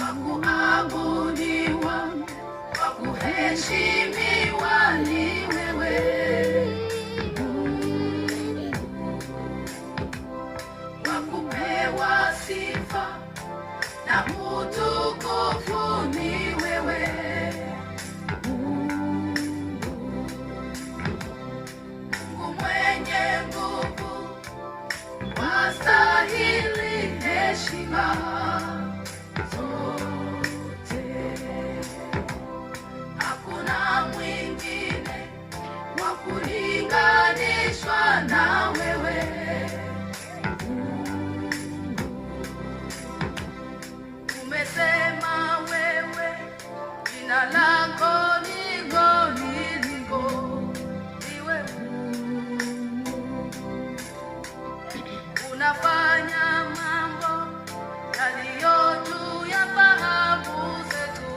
wakuabudiwa, wakuheshimiwa ni wewe. Wakupewa sifa na utukufu ni wewe. Mungu mwenye nguvu, wastahili heshima zote. Hakuna mwingine wa kulinganishwa na wewe. Umesema wewe, jina lako liko niliko, iwe unafanya mambo yaliyo juu ya fahamu zetu.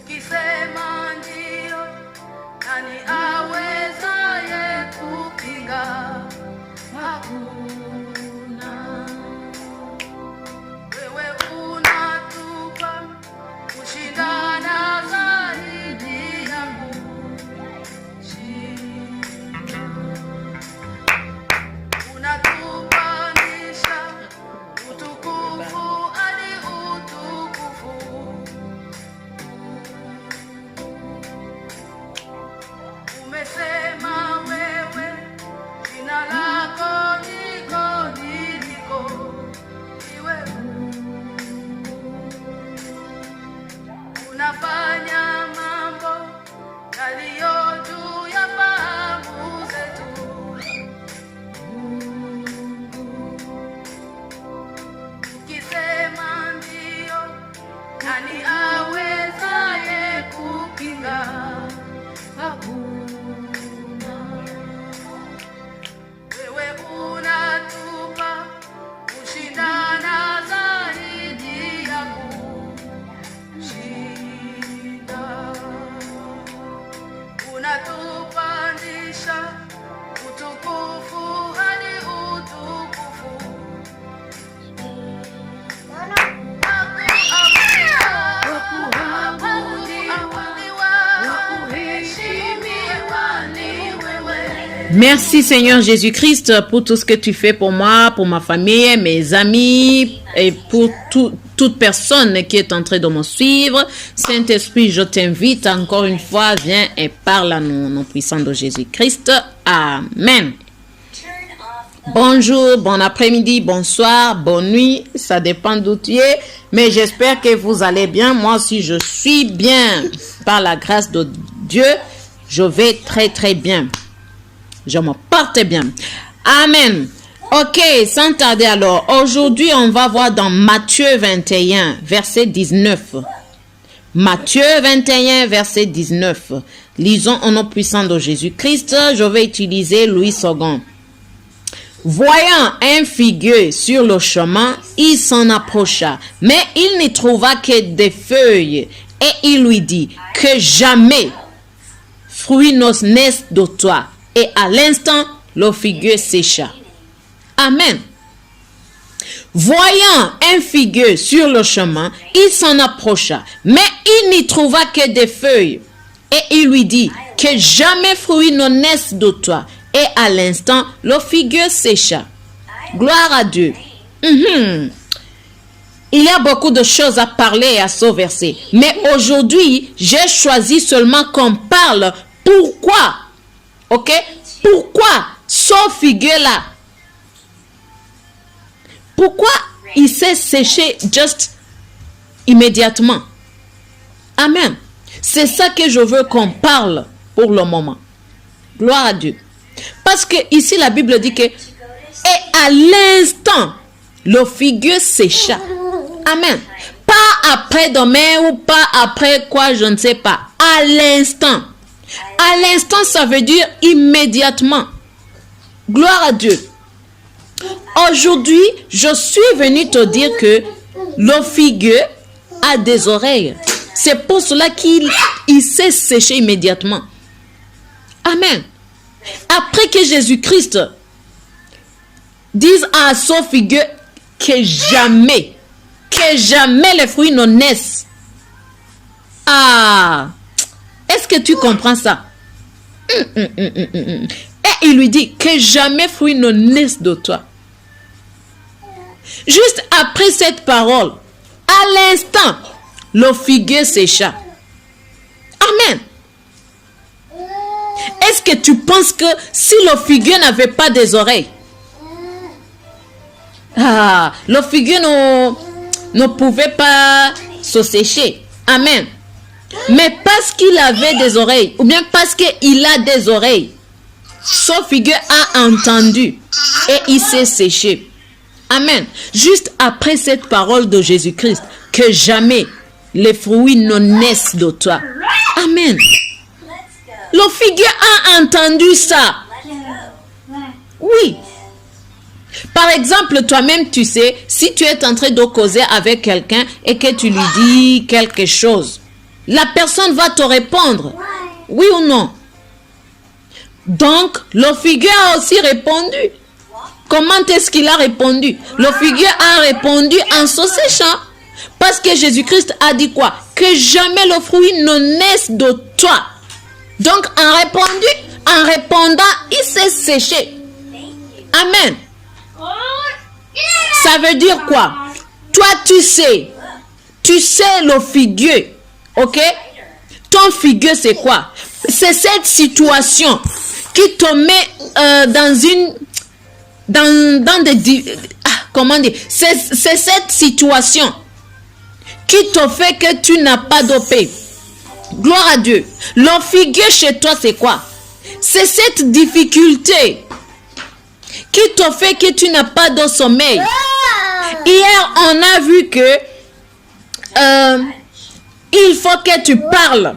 Ukisema ndio, nani awezaye kupinga? Hakuna. Wewe unatupa kushindana zaidi yangu. Unatupanisha utukufu hadi utukufu. Umesema wewe, jina lako liko niliko, iwe unafanya mambo yaliyo juu ya fahamu zetu. Ukisema ndio, nani awezaye kupinga? Hakuna. Wewe unatupa kushindana zaidi ya kushinda. Unatupandisha utukufu hadi utukufu. Merci Seigneur Jésus-Christ pour tout ce que tu fais pour moi, pour ma famille, mes amis et pour toute personne qui est en train de me suivre. Saint-Esprit, je t'invite encore une fois, viens et parle à nous, au nom puissant de Jésus-Christ. Amen. Bonjour, bon après-midi, bonsoir, bonne nuit, ça dépend d'où tu es, mais j'espère que vous allez bien. Moi aussi, je suis bien. Par la grâce de Dieu, je vais très très bien. Je me porte bien. Amen. Ok, sans tarder alors, aujourd'hui on va voir dans Matthieu 21, verset 19. Matthieu 21, verset 19. Lisons au nom puissant de Jésus-Christ. Je vais utiliser Louis II. Voyant un figuier sur le chemin, il s'en approcha, mais il n'y trouva que des feuilles, et il lui dit que jamais fruit ne naisse de toi. Et à l'instant, le figuier sécha. Amen. Voyant un figuier sur le chemin, il s'en approcha, mais il n'y trouva que des feuilles. Et il lui dit que jamais fruit ne naisse de toi. Et à l'instant, le figuier sécha. Gloire à Dieu. Il y a beaucoup de choses à parler à ce verset. Mais aujourd'hui, j'ai choisi seulement qu'on parle pourquoi. Ok? Pourquoi ce figuier-là? Pourquoi il s'est séché juste immédiatement? Amen. C'est ça que je veux qu'on parle pour le moment. Gloire à Dieu. Parce que ici la Bible dit que et à l'instant le figuier sécha. Amen. Pas après demain ou pas après quoi, je ne sais pas. À l'instant. À l'instant, ça veut dire immédiatement. Gloire à Dieu. Aujourd'hui, je suis venu te dire que le figuier a des oreilles. C'est pour cela qu'il s'est séché immédiatement. Amen. Après que Jésus-Christ disent à son figuier que jamais les fruits ne naissent. Ah, est-ce que tu comprends ça? Et il lui dit que jamais fruit ne naisse de toi. Juste après cette parole, à l'instant, le figuier sécha. Amen. Est-ce que tu penses que si le figuier n'avait pas des oreilles, le figuier ne pouvait pas se sécher? Amen. Mais parce qu'il avait des oreilles, ou bien parce qu'il a des oreilles, son figuier a entendu et il s'est séché. Amen. Juste après cette parole de Jésus-Christ, que jamais les fruits ne naissent de toi. Amen. Le figuier a entendu ça. Oui. Par exemple, toi-même, tu sais, si tu es en train de causer avec quelqu'un et que tu lui dis quelque chose, la personne va te répondre. Oui ou non? Donc, le figuier a aussi répondu. Comment est-ce qu'il a répondu? Le figuier a répondu en se séchant. Parce que Jésus-Christ a dit quoi? Que jamais le fruit ne naisse de toi. Donc, en répondant, il s'est séché. Amen. Ça veut dire quoi? Toi, tu sais le figuier. Ok? Ton figuier, c'est quoi? C'est cette situation qui te met dans des... comment dire? C'est cette situation qui te fait que tu n'as pas de paix. Gloire à Dieu. Le figuier chez toi, c'est quoi? C'est cette difficulté qui te fait que tu n'as pas de sommeil. Hier, on a vu que il faut que tu parles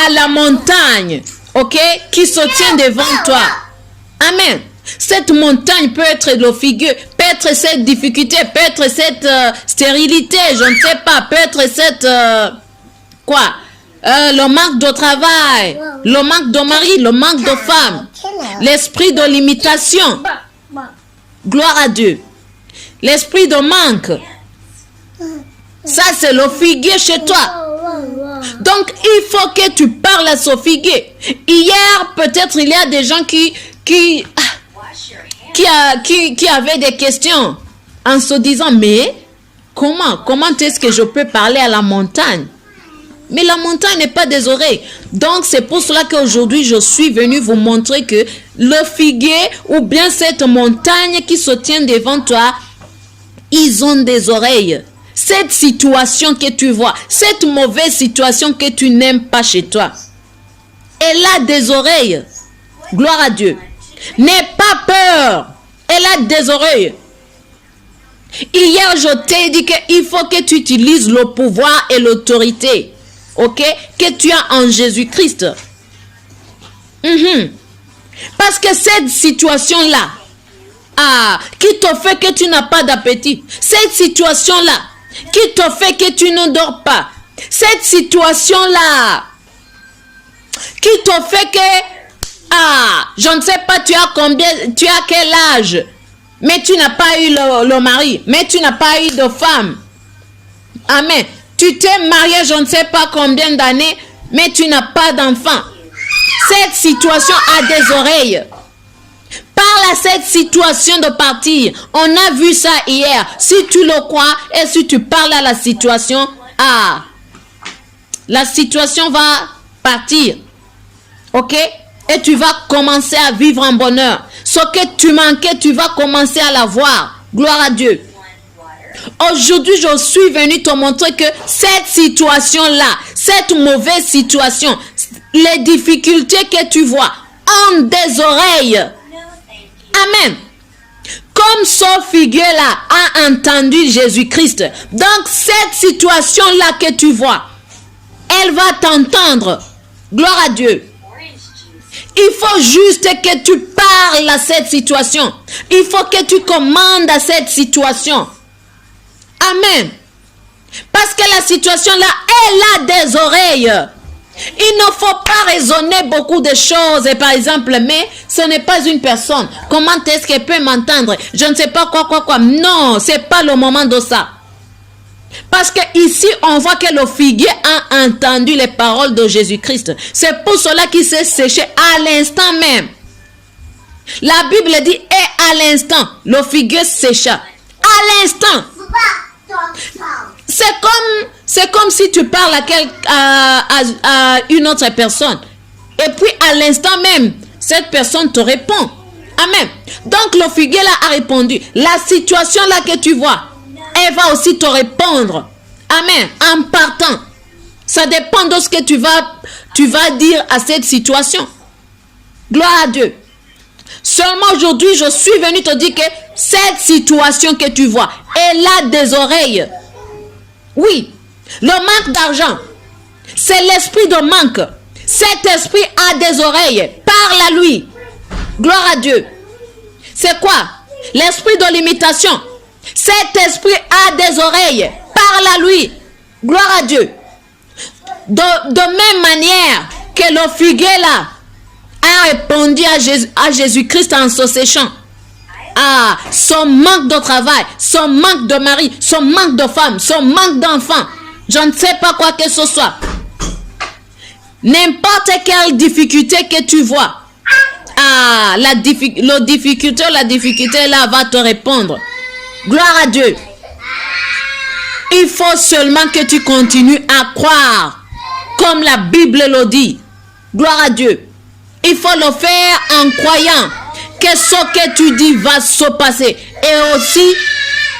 à la montagne, ok, qui se tient devant toi. Amen. Cette montagne peut être le figuier, peut être cette difficulté, peut être cette stérilité, je ne sais pas, peut être cette le manque de travail, le manque de mari, le manque de femme, l'esprit de limitation. Gloire à Dieu. L'esprit de manque. Ça, c'est le figuier chez toi. Donc, il faut que tu parles à ce figuier. Hier, peut-être, il y a des gens qui avaient des questions en se disant, mais comment est-ce que je peux parler à la montagne? Mais la montagne n'est pas des oreilles. Donc, c'est pour cela qu'aujourd'hui, je suis venu vous montrer que le figuier ou bien cette montagne qui se tient devant toi, ils ont des oreilles. Cette situation que tu vois, cette mauvaise situation que tu n'aimes pas chez toi, elle a des oreilles. Gloire à Dieu. N'aie pas peur. Elle a des oreilles. Hier, je t'ai dit qu'il faut que tu utilises le pouvoir et l'autorité. Ok? Que tu as en Jésus-Christ. Parce que cette situation-là, qui te fait que tu n'as pas d'appétit. Cette situation-là, qui te fait que tu ne dors pas. Cette situation-là, qui te fait que, je ne sais pas, tu as quel âge, mais tu n'as pas eu le mari, mais tu n'as pas eu de femme. Amen. Tu t'es marié, je ne sais pas combien d'années, mais tu n'as pas d'enfant. Cette situation a des oreilles. Parle à cette situation de partir. On a vu ça hier. Si tu le crois et si tu parles à la situation, la situation va partir. Ok? Et tu vas commencer à vivre en bonheur. Ce que tu manquais, tu vas commencer à l'avoir. Gloire à Dieu. Aujourd'hui, je suis venu te montrer que cette situation-là, cette mauvaise situation, les difficultés que tu vois ont des oreilles. Amen. Comme ce figuier-là a entendu Jésus-Christ. Donc, cette situation-là que tu vois, elle va t'entendre. Gloire à Dieu. Il faut juste que tu parles à cette situation. Il faut que tu commandes à cette situation. Amen. Parce que la situation-là, elle a des oreilles. Il ne faut pas raisonner beaucoup de choses. Et par exemple, mais ce n'est pas une personne. Comment est-ce qu'elle peut m'entendre? Je ne sais pas quoi. Non, c'est pas le moment de ça. Parce que ici, on voit que le figuier a entendu les paroles de Jésus-Christ. C'est pour cela qu'il s'est séché à l'instant même. La Bible dit, et à l'instant, le figuier sécha. À l'instant. C'est comme si tu parles à une autre personne. Et puis à l'instant même, cette personne te répond. Amen. Donc le figuier là a répondu. La situation là que tu vois, elle va aussi te répondre. Amen. En partant. Ça dépend de ce que tu vas dire à cette situation. Gloire à Dieu. Seulement aujourd'hui, je suis venu te dire que cette situation que tu vois, elle a des oreilles. Oui. Le manque d'argent, c'est l'esprit de manque. Cet esprit a des oreilles. Parle à lui. Gloire à Dieu. C'est quoi? L'esprit de limitation. Cet esprit a des oreilles. Parle à lui. Gloire à Dieu. De même manière que le figuier là a répondu à Jésus-Christ en se séchant. Ah, son manque de travail, son manque de mari, son manque de femme, son manque d'enfants. Je ne sais pas quoi que ce soit. N'importe quelle difficulté que tu vois. Ah, la difficulté là va te répondre. Gloire à Dieu. Il faut seulement que tu continues à croire. Comme la Bible le dit. Gloire à Dieu. Il faut le faire en croyant que ce que tu dis va se passer. Et aussi,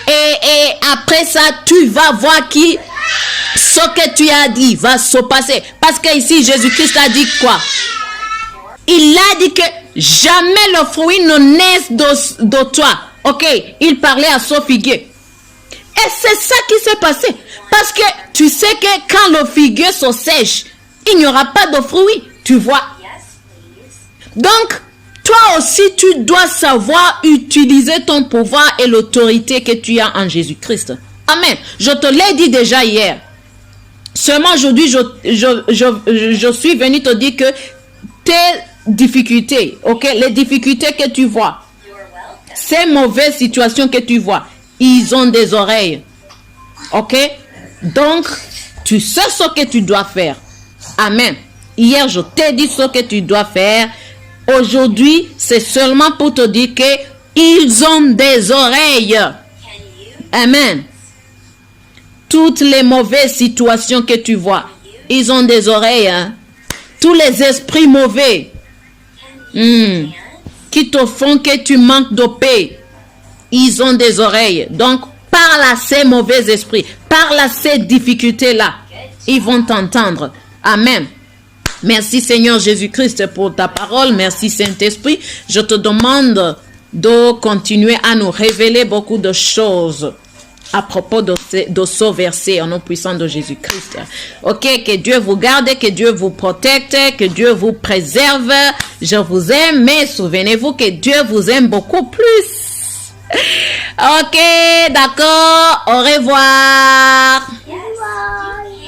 et après ça, tu vas voir ce que tu as dit va se passer. Parce que ici, Jésus-Christ a dit quoi? Il a dit que jamais le fruit ne naisse de toi. Ok, il parlait à ce figuier. Et c'est ça qui s'est passé. Parce que tu sais que quand le figuier se sèche, il n'y aura pas de fruits. Tu vois? Donc, toi aussi, tu dois savoir utiliser ton pouvoir et l'autorité que tu as en Jésus-Christ. Amen. Je te l'ai dit déjà hier. Seulement aujourd'hui, je suis venu te dire que tes difficultés, ok, les difficultés que tu vois, ces mauvaises situations que tu vois, ils ont des oreilles. Ok? Donc, tu sais ce que tu dois faire. Amen. Hier, je t'ai dit ce que tu dois faire. Aujourd'hui, c'est seulement pour te dire que ils ont des oreilles. Amen. Toutes les mauvaises situations que tu vois, ils ont des oreilles. Hein? Tous les esprits mauvais qui te font que tu manques de paix, ils ont des oreilles. Donc, parle à ces mauvais esprits, parle à ces difficultés-là. Ils vont t'entendre. Amen. Merci Seigneur Jésus-Christ pour ta parole. Merci Saint-Esprit. Je te demande de continuer à nous révéler beaucoup de choses à propos de ce verset au nom puissant de Jésus-Christ. Ok, que Dieu vous garde, que Dieu vous protège, que Dieu vous préserve. Je vous aime, mais souvenez-vous que Dieu vous aime beaucoup plus. Ok, d'accord. Au revoir.